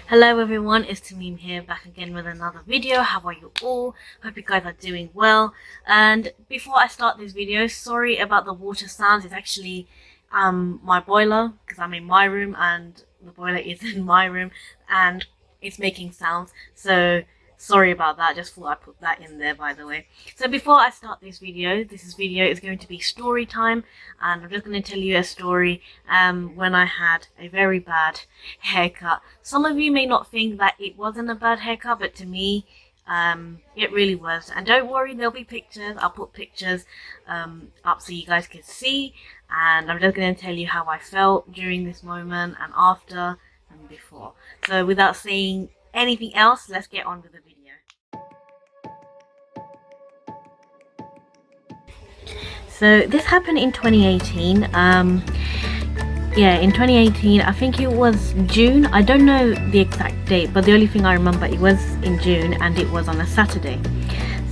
Hello everyone, it's Tameem here, back again with another video. How are you all? Hope you guys are doing well. And before I start this video, sorry about the water sounds. It's actually my boiler, because I'm in my room and the boiler is in my room and it's making sounds. So sorry about that, just thought I'd put that in there, by the way. So before I start this video is going to be story time, and I'm just going to tell you a story when I had a very bad haircut. Some of you may not think that it wasn't a bad haircut, but to me it really was. And don't worry, there'll be pictures. I'll put pictures up so you guys can see, and I'm just going to tell you how I felt during this moment and after and before. So without saying anything else, let's get on with the video. So this happened in 2018. In 2018, I think it was June. I don't know the exact date, but the only thing I remember, it was in June and it was on a Saturday.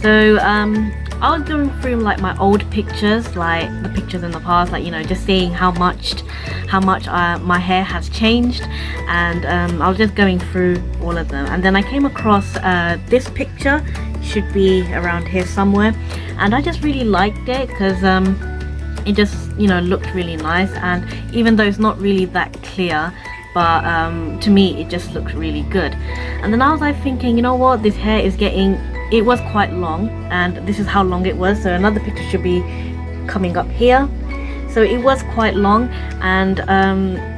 So I was going through like my old pictures, like the pictures in the past, like, you know, just seeing how much my hair has changed, and I was just going through all of them, and then I came across this picture. Should be around here somewhere, and I just really liked it because it just, you know, looked really nice, and even though it's not really that clear, but to me it just looked really good. And then I was like thinking, you know what, this hair is getting, it was quite long, and this is how long it was. So another picture should be coming up here. So it was quite long, and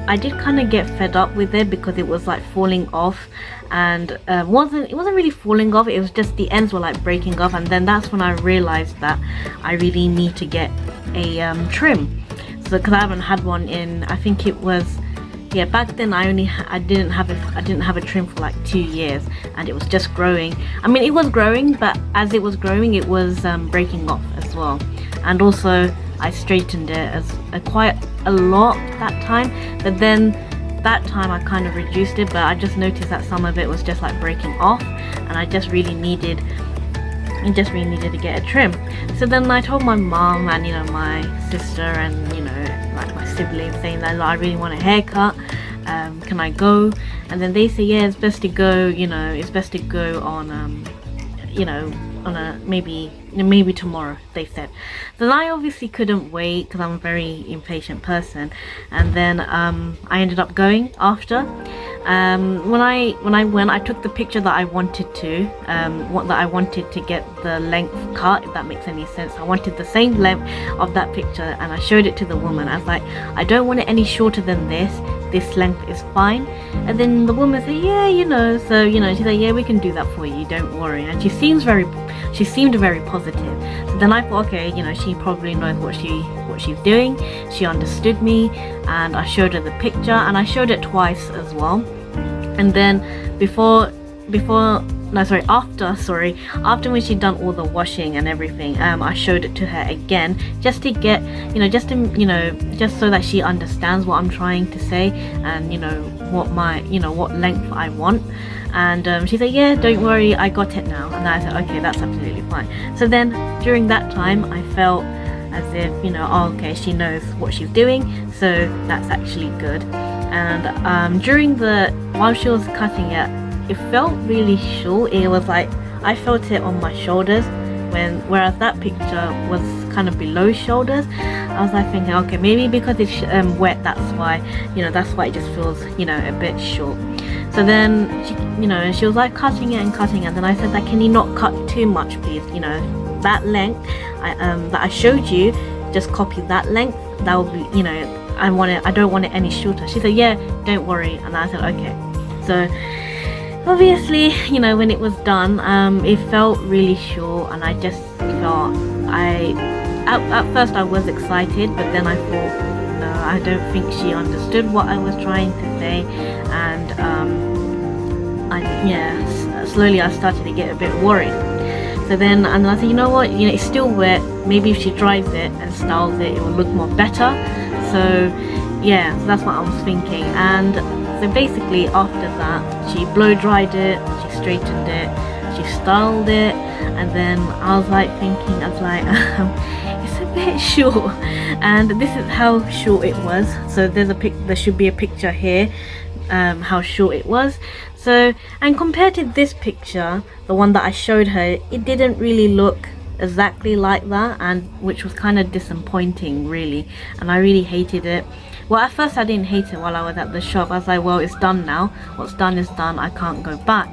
I did kind of get fed up with it because it was like falling off, and it wasn't really falling off, it was just the ends were like breaking off. And then that's when I realized that I really need to get a trim. So because I haven't had one in, I think it was, yeah, back then I didn't have a trim for like 2 years, and it was just growing. I mean, it was growing, but as it was growing it was breaking off as well. And also I straightened it as quite a lot that time, but then that time I kind of reduced it, but I just noticed that some of it was just like breaking off, and I just really needed to get a trim. So then I told my mom and, you know, my sister and, you know, like my siblings, saying that, I really want a haircut, can I go? And then they say, yeah, it's best to go, you know, it's best to go on you know, on a maybe tomorrow, they said. Then I obviously couldn't wait because I'm a very impatient person, and then I ended up going after. When I went, I took the picture that I wanted to get the length cut, if that makes any sense. I wanted the same length of that picture, and I showed it to the woman. I was like, I don't want it any shorter than this length is fine. And then the woman said, yeah, you know, so, you know, she said, yeah, we can do that for you, don't worry. And she seemed very positive. So then I thought, okay, you know, she probably knows what she's doing. She understood me, and I showed her the picture, and I showed it twice as well. And then after when she'd done all the washing and everything, I showed it to her again, just to get, you know, just so that she understands what I'm trying to say, and, you know, what length I want. And she said, yeah, don't worry, I got it now. And I said, okay, that's absolutely fine. So then during that time I felt as if, you know, oh, okay, she knows what she's doing, so that's actually good. And while she was cutting it felt really short. It was like I felt it on my shoulders, whereas that picture was kind of below shoulders. I was like thinking, okay, maybe because it's wet, that's why it just feels, you know, a bit short. So then she was like cutting it, and then I said that, can you not cut too much, please? You know, that length that I showed you, just copy that length. That will be, you know, I don't want it any shorter. She said, yeah, don't worry. And I said, okay. So obviously, you know, when it was done, it felt really short, and I just felt, at first I was excited, but then I thought, no, I don't think she understood what I was trying to say. And slowly I started to get a bit worried. So then, and I said, you know what, you know, it's still wet, maybe if she dries it and styles it, it will look more better. So yeah, so that's what I was thinking. And so basically after that, she blow dried it, she straightened it, she styled it, and then I was like thinking, it's a bit short. And this is how short it was. So there should be a picture here how short it was. So, and compared to this picture, the one that I showed her, it didn't really look exactly like that, and which was kind of disappointing really, and I really hated it. Well, at first I didn't hate it while I was at the shop. I was like, well, it's done now, what's done is done, I can't go back.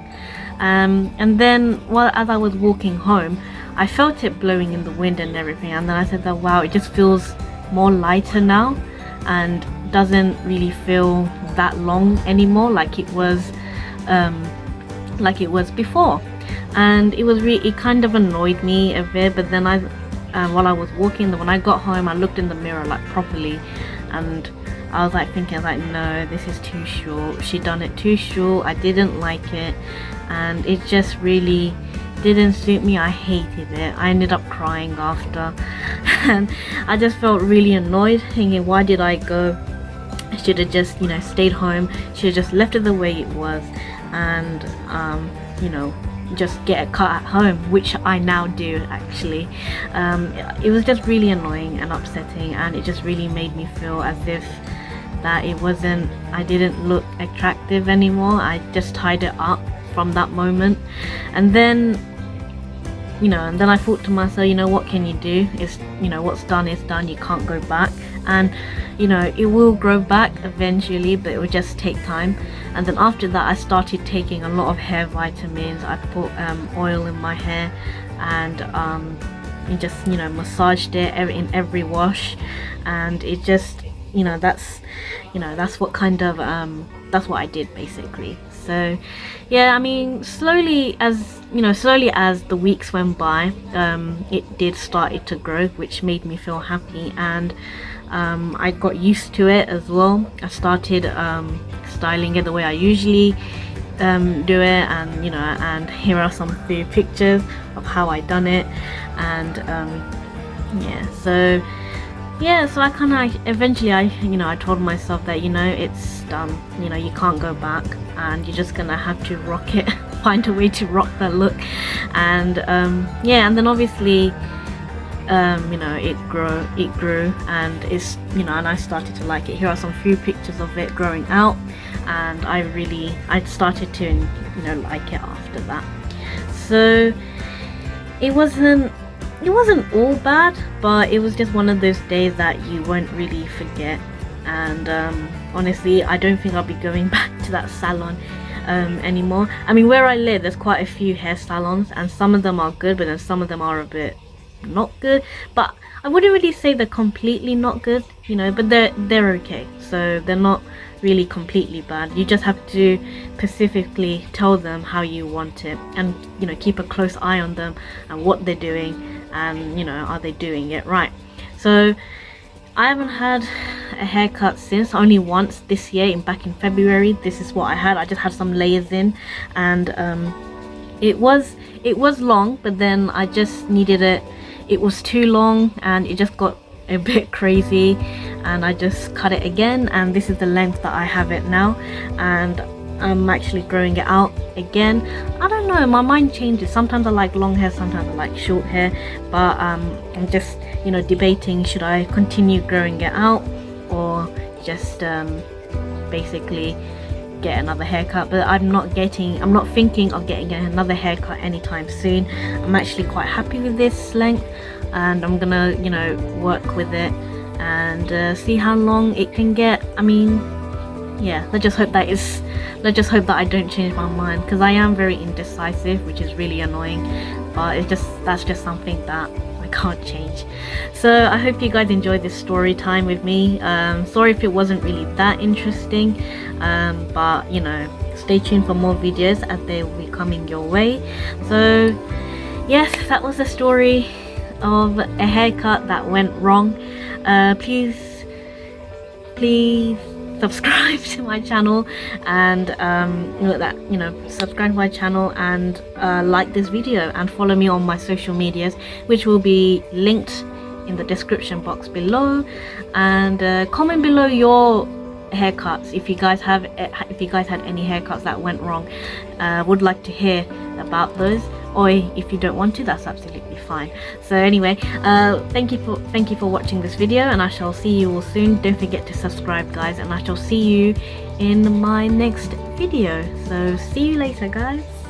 And then as I was walking home, I felt it blowing in the wind and everything, and then I said that, wow, it just feels more lighter now and doesn't really feel that long anymore like it was before. And it kind of annoyed me a bit, but then while I was walking, when I got home, I looked in the mirror like properly, and I was like thinking like, no, this is too short, she done it too short, I didn't like it, and it just really didn't suit me. I hated it. I ended up crying after and I just felt really annoyed, thinking, why did I go? I should have just, you know, stayed home, should have just left it the way it was, and you know, just get a cut at home, which I now do actually. It was just really annoying and upsetting, and it just really made me feel as if that I didn't look attractive anymore. I just tied it up from that moment, and then, you know, and then I thought to myself, you know, what can you do? It's, you know, what's done is done, you can't go back. And you know, it will grow back eventually, but it will just take time. And then after that, I started taking a lot of hair vitamins. I put oil in my hair, and just, you know, massaged it in every wash, and it just, you know, that's what kind of that's what I did basically. So yeah, I mean, slowly as the weeks went by, it did started to grow, which made me feel happy, and I got used to it as well. I started styling it the way I usually do it, and you know, and here are some few pictures of how I done it, and so I kind of eventually I told myself that, you know, it's done, you know, you can't go back, and you're just gonna have to rock it find a way to rock that look. And and then obviously you know, it grew, and it's, you know, and I started to like it. Here are some few pictures of it growing out, and I started to, you know, like it after that. So it wasn't all bad, but it was just one of those days that you won't really forget. And honestly, I don't think I'll be going back to that salon anymore. I mean, where I live, there's quite a few hair salons, and some of them are good, but then some of them are a bit not good. But I wouldn't really say they're completely not good, you know, but they're okay. So they're not really completely bad. You just have to specifically tell them how you want it, and, you know, keep a close eye on them and what they're doing, and, you know, are they doing it right. So I haven't had a haircut since, only once this year, back in February. This is what I had. I just had some layers in, and it was long, but then I just needed it. It was too long, and it just got a bit crazy, and I just cut it again, and this is the length that I have it now, and I'm actually growing it out again. I don't know, my mind changes. Sometimes I like long hair, sometimes I like short hair, but I'm just, you know, debating, should I continue growing it out or just basically get another haircut. But I'm not thinking of getting another haircut anytime soon. I'm actually quite happy with this length, and I'm gonna, you know, work with it and see how long it can get. I mean, yeah, let's just hope that I don't change my mind, because I am very indecisive, which is really annoying, but that's just something that I can't change. So I hope you guys enjoyed this story time with me. Sorry if it wasn't really that interesting, but, you know, stay tuned for more videos as they will be coming your way. So yes, that was the story of a haircut that went wrong. Please subscribe to my channel, and subscribe to my channel, and like this video, and follow me on my social medias, which will be linked in the description box below. And comment below your haircuts, if you guys had any haircuts that went wrong. Would like to hear about those, or if you don't want to, that's absolutely fine. So anyway, thank you for watching this video, and I shall see you all soon. Don't forget to subscribe, guys, and I shall see you in my next video. So see you later, guys.